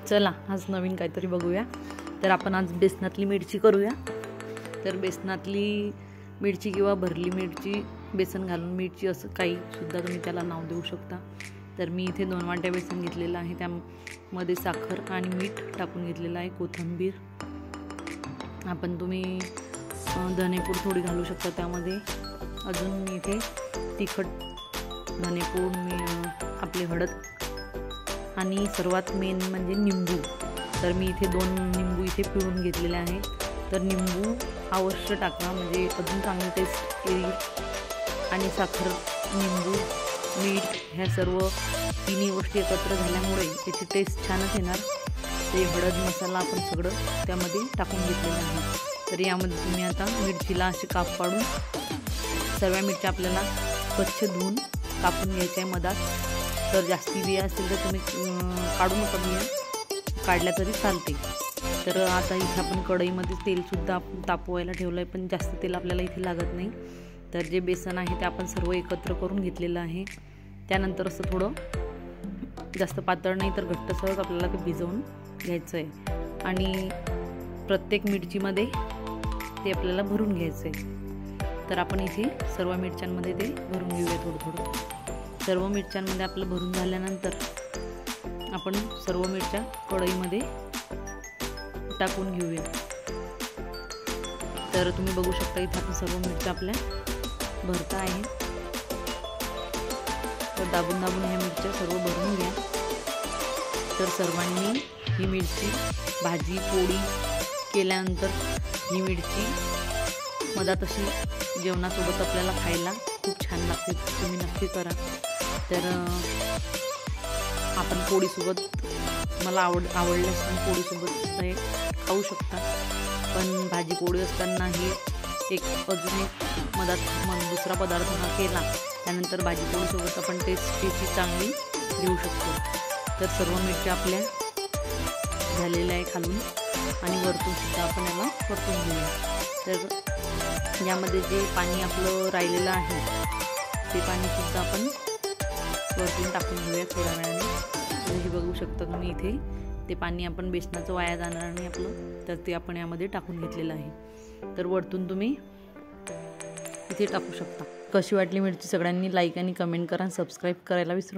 चला आज नवीन काहीतरी बघूया। तर आपण आज बेसनातली मिरची करूया। तर बेसनातली मिरची किंवा भरली मिरची, बेसन घालून मिरची असं काही सुद्धा तुम्ही त्याला नाव देऊ शकता। तर मी इथे 2 वाट्या बेसन घेतलेलं आहे, त्यामध्ये साखर आणि मीठ टाकून घेतलेलं आहे, कोथिंबीर, आपण तुम्ही धनेपूड थोडी घालू शकता त्यामध्ये, अजून मी इथे तिखट, धनेपूड, आपली हळद आणि सर्वात मेन म्हणजे निंबू। तर मी इथे 2 निंबू इथे पिळून घेतलेले आहे। तर निंबू अवश्य टाका, म्हणजे अजून चांगली टेस्ट येईल। आणि साखर, निंबू, मीठ ह्या सर्व तिन्ही गोष्टी एकत्र झाल्यामुळे त्याची टेस्ट छानच येणार। ते हळद, मसाला आपण सगळं त्यामध्ये टाकून घेतलेलं आहे। तर यामध्ये तुम्ही आता मिरचीला असे काप पाडून, सर्व मिरच्या आपल्याला स्वच्छ धुवून कापून घ्यायच्या आहे मधात। तर जास्ती बिया असेल तर तुम्ही काढू नका, बिया काढल्या तरी चालते। तर आता इथे आपण कढईमध्ये तेलसुद्धा तापवायला ठेवलं आहे, पण जास्त तेल आपल्याला इथे लागत नाही। तर जे बेसन आहे ते आपण सर्व एकत्र करून घेतलेलं आहे। त्यानंतर असं थोडं जास्त पातळ नाही तर घट्टसरच आपल्याला ते भिजवून घ्यायचं आहे। आणि प्रत्येक मिरचीमध्ये ते आपल्याला भरून घ्यायचं आहे। तर आपण इथे सर्व मिरच्यांमध्ये ते भरून घेऊया थोडं थोडं। सर्व मिरच्यांमध्ये आपलं भरून झाल्यानंतर आपण सर्व मिरच्या कढईमध्ये टाकून घेऊया। तर तुम्ही बघू शकता इथे आपण सर्व मिरच्या आपल्या भरता आहे। तर दाबून दाबून ह्या मिरच्या सर्व भरून घ्या। तर सर्वांनी ही मिरची भाजी पोळी केल्यानंतर ही मिरची मधात अशी जेवणासोबत आपल्याला खायला खूप छान लागते, तुम्ही नक्की करा। तर आपण पोळीसोबत, मला आवडल्यास पोळीसोबत हे खाऊ शकता, पण भाजी पोळी असताना ही अजून एक मधात दुसरा पदार्थ हा केला त्यानंतर भाजी पोळीसोबत आपण टेस्टची चांगली घेऊ शकतो। तर सर्व मिरच्या आपल्या झालेल्या आहे खालून, आणि वरतून सुद्धा आपण याला परतून घेऊया। तर यामध्ये जे पाणी आपलं राहिलेलं आहे ते पाणी सुद्धा आपण वरतून टाकून घेऊया थोड्या वेळाने। हे बघू शकता तुम्ही इथे ते पाणी आपण बेसनाचं वाया जाणार नाही आपलं, तर ते आपण यामध्ये टाकून घेतलेलं आहे। तर वरतून तुम्ही इथे टाकू शकता। कशी वाटली मिरची सगळ्यांनी लाईक आणि कमेंट करा, सबस्क्राईब करायला विसरू